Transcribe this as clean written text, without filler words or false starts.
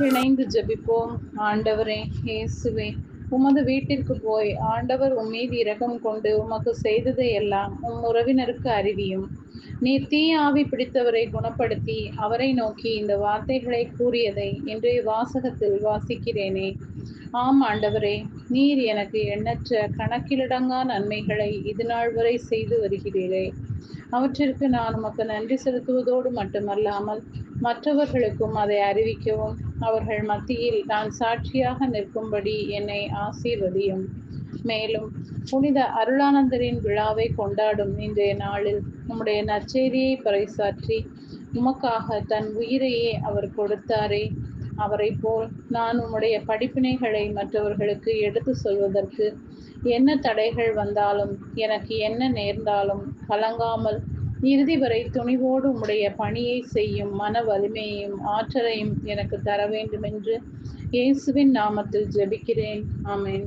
இணைந்து ஜெபிப்போம். ஆண்டவரே இயேசுவே, உமது வீட்டிற்கு போய் ஆண்டவர் உம்மீது இரக்கம் கொண்டு உமக்கு செய்ததை எல்லாம் உம் உறவினருக்கு அறிவியும். நீர் தீய ஆவி பிடித்தவரை குணப்படுத்தி அவரை நோக்கி இந்த வார்த்தைகளை கூறியதை இன்றைய வாசகத்தில் வாசிக்கிறேனே. ஆம் ஆண்டவரே, நீர் எனக்கு எண்ணற்ற கணக்கிலடங்கா நன்மைகளை இதுநாள் வரை செய்து வருகிறீரே. அவற்றிற்கு நான் உமக்கு நன்றி செலுத்துவதோடு மட்டுமல்லாமல் மற்றவர்களுக்கும் அதை அறிவிக்கவும் அவர்கள் மத்தியில் நான் சாட்சியாக நிற்கும்படி என்னை ஆசீர்வதியும். மேலும் புனித அருளானந்தரின் விழாவை கொண்டாடும் இன்றைய நாளில் உம்முடைய நற்செய்தியை பறைசாற்றி உமக்காக தன் உயிரையே அவர் கொடுத்தாரே, அவரை போல் நான் உம்முடைய படிப்பினைகளை மற்றவர்களுக்கு எடுத்து சொல்வதற்கு என்ன தடைகள் வந்தாலும் எனக்கு என்ன நேர்ந்தாலும் கலங்காமல் இறுதி வரை துணிவோடு உம்முடைய பணியை செய்யும் மன வலிமையையும் ஆற்றலையும் எனக்கு தர வேண்டுமென்று இயேசுவின் நாமத்தில் ஜெபிக்கிறேன். ஆமென்.